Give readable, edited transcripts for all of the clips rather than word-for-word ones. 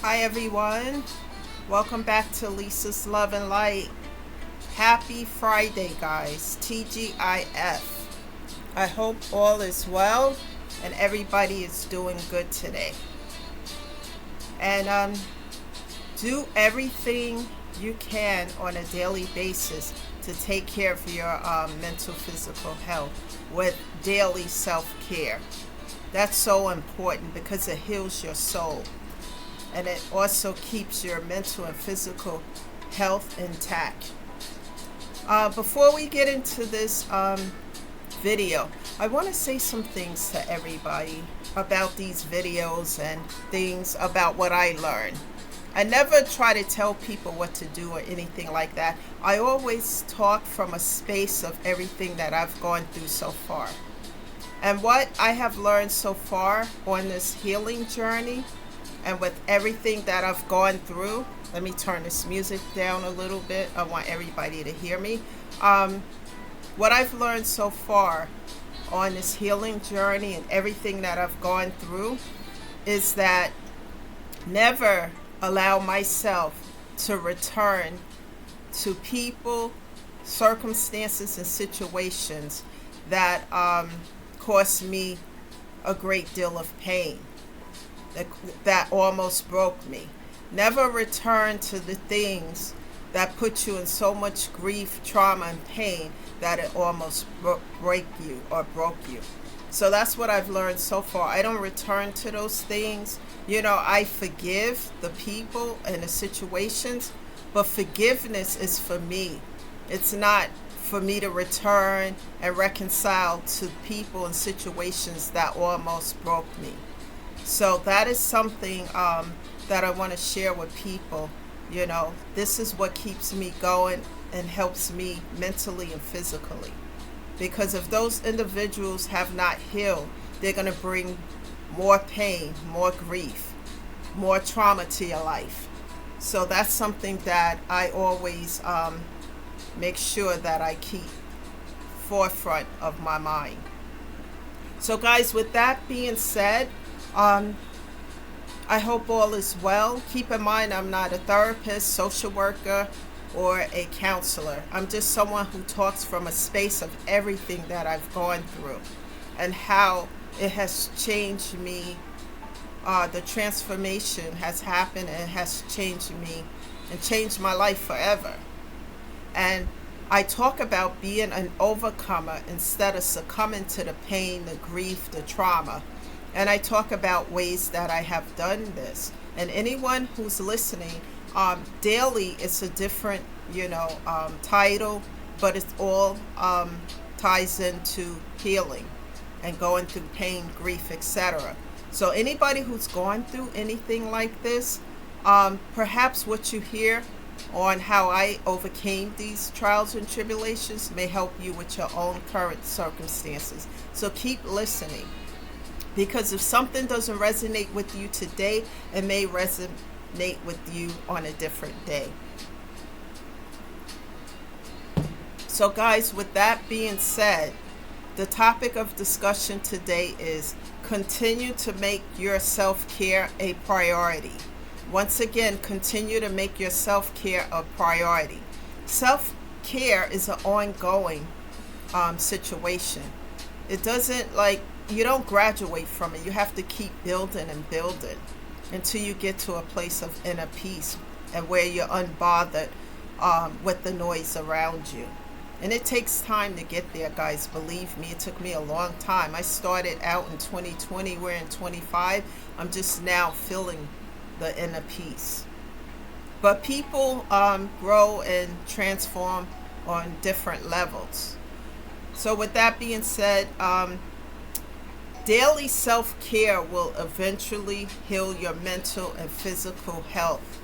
Hi everyone, welcome back to Lisa's Love and Light. Happy Friday, guys. TGIF. I hope all is well and everybody is doing good today. And do everything you can on a daily basis to take care of your mental, physical health with daily self-care. That's so important because it heals your soul and it also keeps your mental and physical health intact. Before we get into this video, I want to say some things to everybody about these videos and things about what I learned. I never try to tell people what to do or anything like that. I always talk from a space of everything that I've gone through so far. And what I have learned so far on this healing journey and with everything that I've gone through, let me turn this music down a little bit. I want everybody to hear me. What I've learned so far on this healing journey and everything that I've gone through is that never allow myself to return to people, circumstances, and situations that caused me a great deal of pain, that almost broke me. Never return to the things that put you in so much grief, trauma, and pain that it almost broke you. So that's what I've learned so far. I don't return to those things. I forgive the people and the situations, but forgiveness is for me. It's not for me to return and reconcile to people and situations that almost broke me. So that is something that I want to share with people. This is what keeps me going and helps me mentally and physically. Because if those individuals have not healed, they're going to bring more pain, more grief, more trauma to your life. So that's something that I always make sure that I keep forefront of my mind. So guys, with that being said, I hope all is well. Keep in mind, I'm not a therapist, social worker, or a counselor. I'm just someone who talks from a space of everything that I've gone through and how it has changed me. The transformation has happened and has changed me and changed my life forever. And I talk about being an overcomer instead of succumbing to the pain, the grief, the trauma. And I talk about ways that I have done this. And anyone who's listening, daily is a different, title, but it's all ties into healing and going through pain, grief, etc. So anybody who's gone through anything like this, perhaps what you hear on how I overcame these trials and tribulations may help you with your own current circumstances. So keep listening. Because if something doesn't resonate with you today, it may resonate with you on a different day. So guys, with that being said, the topic of discussion today is continue to make your self-care a priority. Once again, continue to make your self-care a priority. Self-care is an ongoing situation. It doesn't you don't graduate from it. You have to keep building and building until you get to a place of inner peace and where you're unbothered with the noise around you. And it takes time to get there, guys. Believe me, it took me a long time. I started out in 2020. We're in 25. I'm just now feeling the inner peace. But people grow and transform on different levels. So with that being said, daily self-care will eventually heal your mental and physical health.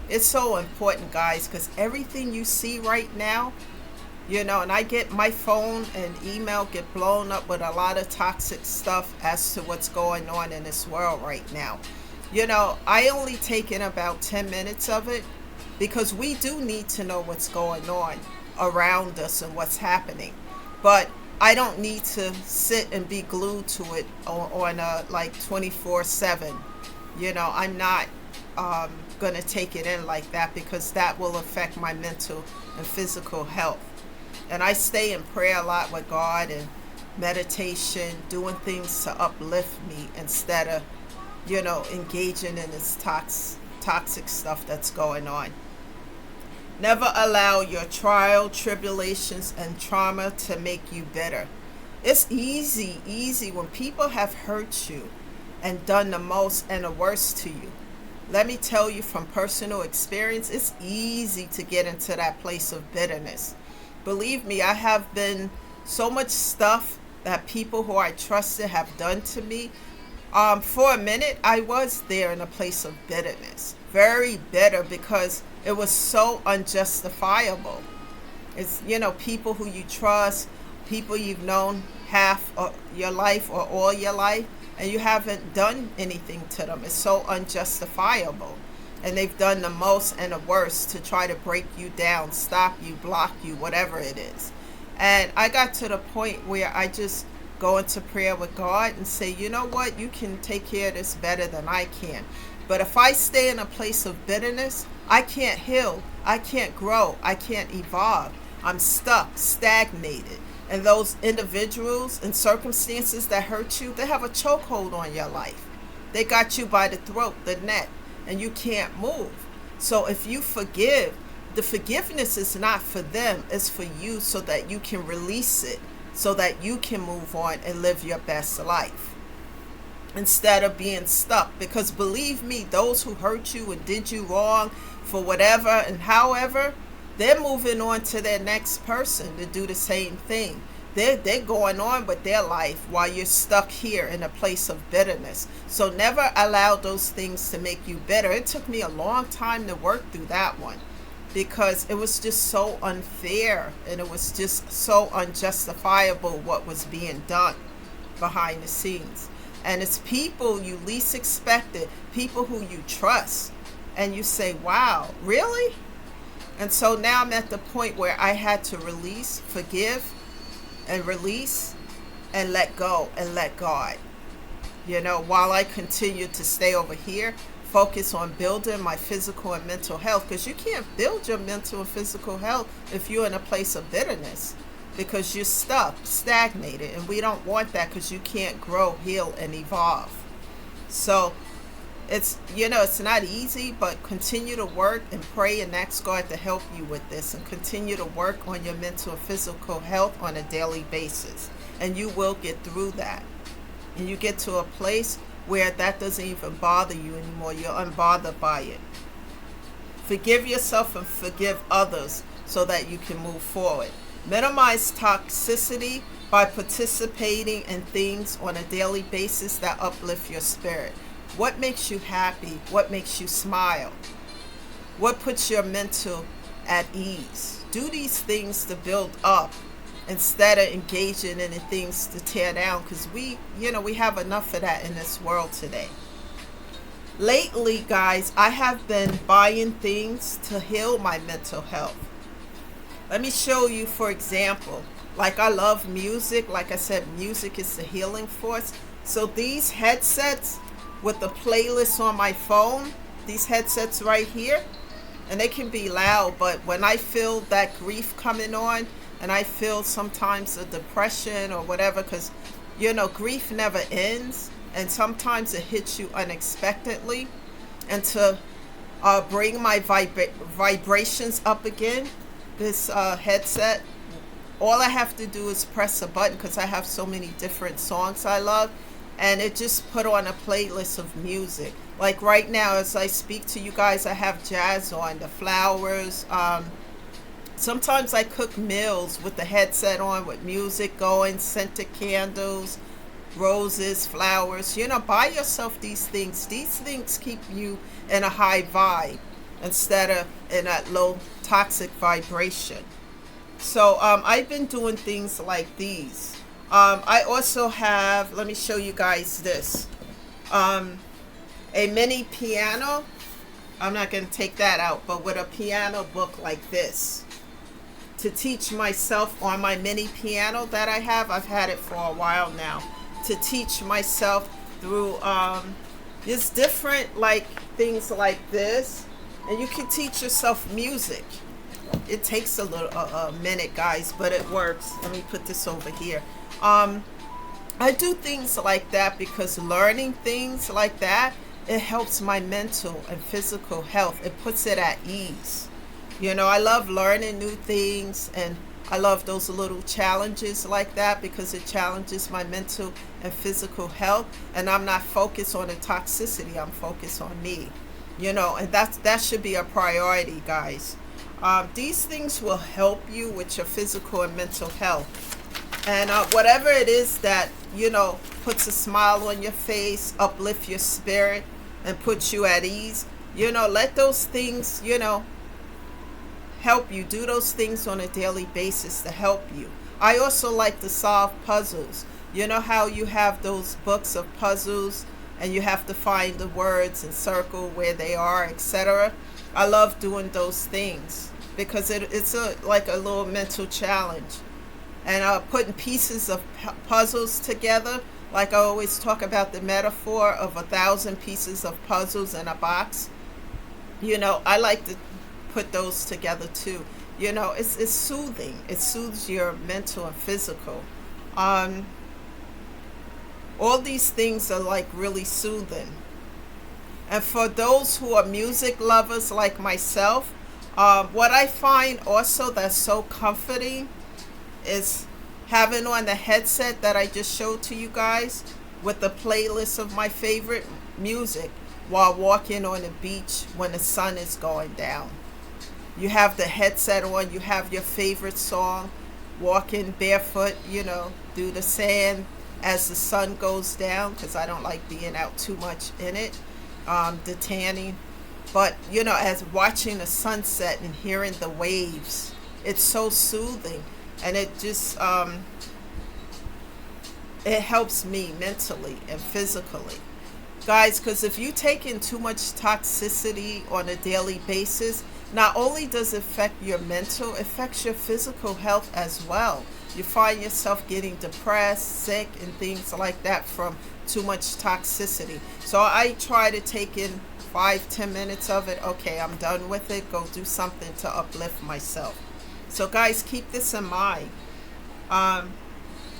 It's so important, guys, because everything you see right now, and I get my phone and email get blown up with a lot of toxic stuff as to what's going on in this world right now. I only take in about 10 minutes of it because we do need to know what's going on around us and what's happening. But I don't need to sit and be glued to it on 24/7. I'm not going to take it in like that, because that will affect my mental and physical health. And I stay in prayer a lot with God and meditation, doing things to uplift me instead of, engaging in this toxic stuff that's going on. Never allow your trial, tribulations, and trauma to make you bitter. It's easy when people have hurt you and done the most and the worst to you. Let me tell you from personal experience, it's easy to get into that place of bitterness. Believe me, I have been so much stuff that people who I trusted have done to me. For a minute, I was there in a place of bitterness. Very bitter, because it was so unjustifiable. It's, people who you trust, people you've known half of your life or all your life, and you haven't done anything to them. It's so unjustifiable. And they've done the most and the worst to try to break you down, stop you, block you, whatever it is. And I got to the point where I just go into prayer with God and say, you know what, you can take care of this better than I can. But if I stay in a place of bitterness, I can't heal, I can't grow, I can't evolve. I'm stuck, stagnated. And those individuals and circumstances that hurt you, they have a chokehold on your life. They got you by the throat, the neck, and you can't move. So if you forgive, the forgiveness is not for them, it's for you, so that you can release it, so that you can move on and live your best life instead of being stuck. Because believe me, those who hurt you and did you wrong for whatever and however, they're moving on to their next person to do the same thing. They're going on with their life while you're stuck here in a place of bitterness. So never allow those things to make you bitter. It took me a long time to work through that one, because it was just so unfair and it was just so unjustifiable what was being done behind the scenes. And it's people you least expected, people who you trust, and you say, wow, really? And so now I'm at the point where I had to release, forgive, and release, and let go and let God. While I continue to stay over here, focus on building my physical and mental health, because you can't build your mental and physical health if you're in a place of bitterness, because you're stuck, stagnated, and we don't want that, because you can't grow, heal, and evolve. So it's not easy, but continue to work and pray and ask God to help you with this, and continue to work on your mental and physical health on a daily basis, and you will get through that. And you get to a place where that doesn't even bother you anymore. You're unbothered by it. Forgive yourself and forgive others so that you can move forward. Minimize toxicity by participating in things on a daily basis that uplift your spirit. What makes you happy? What makes you smile? What puts your mental at ease? Do these things to build up instead of engaging in the things to tear down, because we have enough of that in this world today. Lately, guys, I have been buying things to heal my mental health. Let me show you, for example, like I love music. Like I said, music is the healing force. So these headsets with the playlist on my phone, these headsets right here, and they can be loud, but when I feel that grief coming on, and I feel sometimes a depression or whatever, because grief never ends, and sometimes it hits you unexpectedly, and to bring my vibrations up again, this headset, all I have to do is press a button, because I have so many different songs I love, and it just put on a playlist of music. Like right now, as I speak to you guys, I have jazz on, the flowers. Sometimes I cook meals with the headset on, with music going, scented candles, roses, flowers. Buy yourself these things. These things keep you in a high vibe instead of in that low toxic vibration. So I've been doing things like these. I also have, let me show you guys this, a mini piano. I'm not going to take that out, but with a piano book like this, to teach myself on my mini piano that I have. I've had it for a while now, to teach myself through It's different, like things like this, and you can teach yourself music. It takes a minute, guys, but it works. Let me put this over here. Um, I do things like that because learning things like that, it helps my mental and physical health. It puts it at ease. I love learning new things, and I love those little challenges like that because it challenges my mental and physical health, and I'm not focused on the toxicity. I'm focused on me. And that should be a priority, guys. These things will help you with your physical and mental health. And whatever it is that, puts a smile on your face, uplift your spirit, and puts you at ease, let those things, help you. Do those things on a daily basis to help you. I also like to solve puzzles. You know how you have those books of puzzles and you have to find the words and circle where they are, etc. I love doing those things because it's like a little mental challenge. And putting pieces of puzzles together, like I always talk about the metaphor of 1,000 pieces of puzzles in a box. I like to put those together too. It's soothing. It soothes your mental and physical. All these things are like really soothing. And for those who are music lovers like myself, what I find also that's so comforting is having on the headset that I just showed to you guys with the playlist of my favorite music while walking on the beach when the sun is going down. You have the headset on, you have your favorite song, walking barefoot, through the sand as the sun goes down, because I don't like being out too much in it, the tanning. But, as watching the sunset and hearing the waves, it's so soothing. And it just, it helps me mentally and physically. Guys, because if you take in too much toxicity on a daily basis, not only does it affect your mental, it affects your physical health as well. You find yourself getting depressed, sick, and things like that from too much toxicity. So I try to take in 5-10 minutes of it. Okay, I'm done with it. Go do something to uplift myself. So guys, keep this in mind.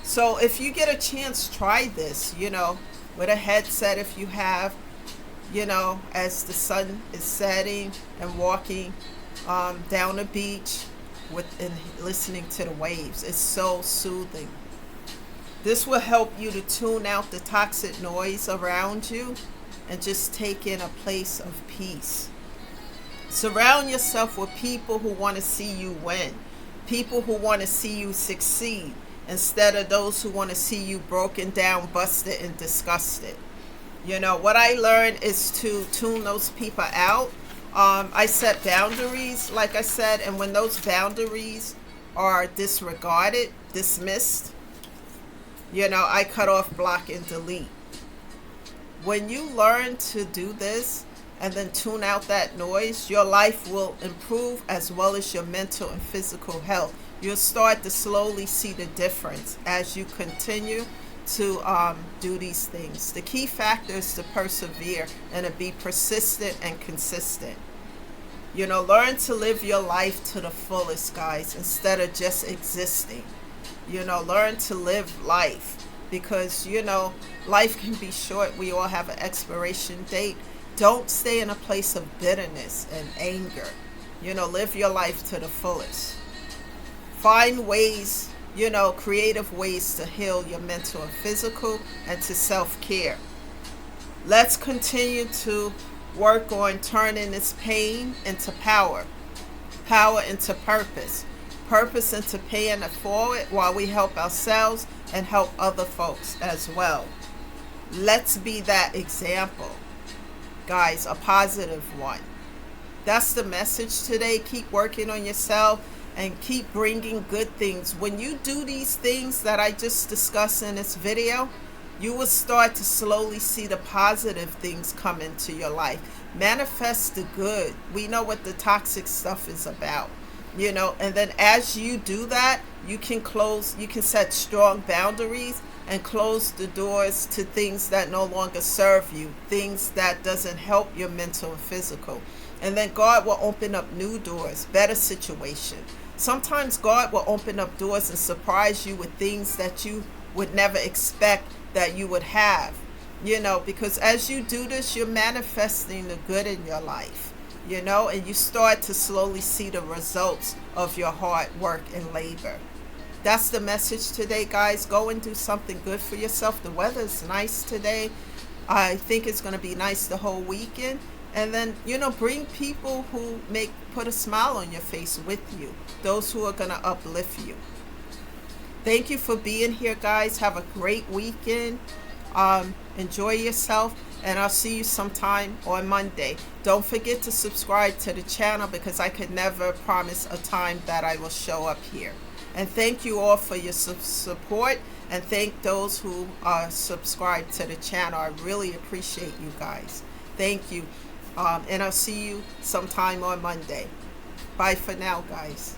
So if you get a chance, try this, with a headset if you have, as the sun is setting and walking down the beach and listening to the waves. It's so soothing. This will help you to tune out the toxic noise around you and just take in a place of peace. Surround yourself with people who want to see you win, people who want to see you succeed, instead of those who want to see you broken down, busted, and disgusted. What I learned is to tune those people out. I set boundaries, like I said, and when those boundaries are disregarded, dismissed, I cut off, block, and delete. When you learn to do this and then tune out that noise, your life will improve as well as your mental and physical health. You'll start to slowly see the difference as you continue to do these things. The key factor is to persevere and to be persistent and consistent. Learn to live your life to the fullest, guys, instead of just existing. Learn to live life because, life can be short. We all have an expiration date. Don't stay in a place of bitterness and anger. Live your life to the fullest. Find ways, creative ways to heal your mental and physical and to self-care. Let's continue to work on turning this pain into power, power into purpose, purpose into paying it forward while we help ourselves and help other folks as well. Let's be that example, guys, a positive one. That's the message today. Keep working on yourself and keep bringing good things. When you do these things that I just discussed in this video, you will start to slowly see the positive things come into your life. Manifest the good. We know what the toxic stuff is about, and then as you do that, you can set strong boundaries and close the doors to things that no longer serve you, things that doesn't help your mental and physical. And then God will open up new doors, better situation. Sometimes God will open up doors and surprise you with things that you would never expect that you would have. Because as you do this, you're manifesting the good in your life, and you start to slowly see the results of your hard work and labor. That's the message today, guys. Go and do something good for yourself. The weather is nice today. I think it's going to be nice the whole weekend. And then, bring people who put a smile on your face with you, those who are going to uplift you. Thank you for being here, guys. Have a great weekend. Enjoy yourself, and I'll see you sometime on Monday. Don't forget to subscribe to the channel, because I could never promise a time that I will show up here. And thank you all for your support, and thank those who are subscribed to the channel. I really appreciate you guys. Thank you. And I'll see you sometime on Monday. Bye for now, guys.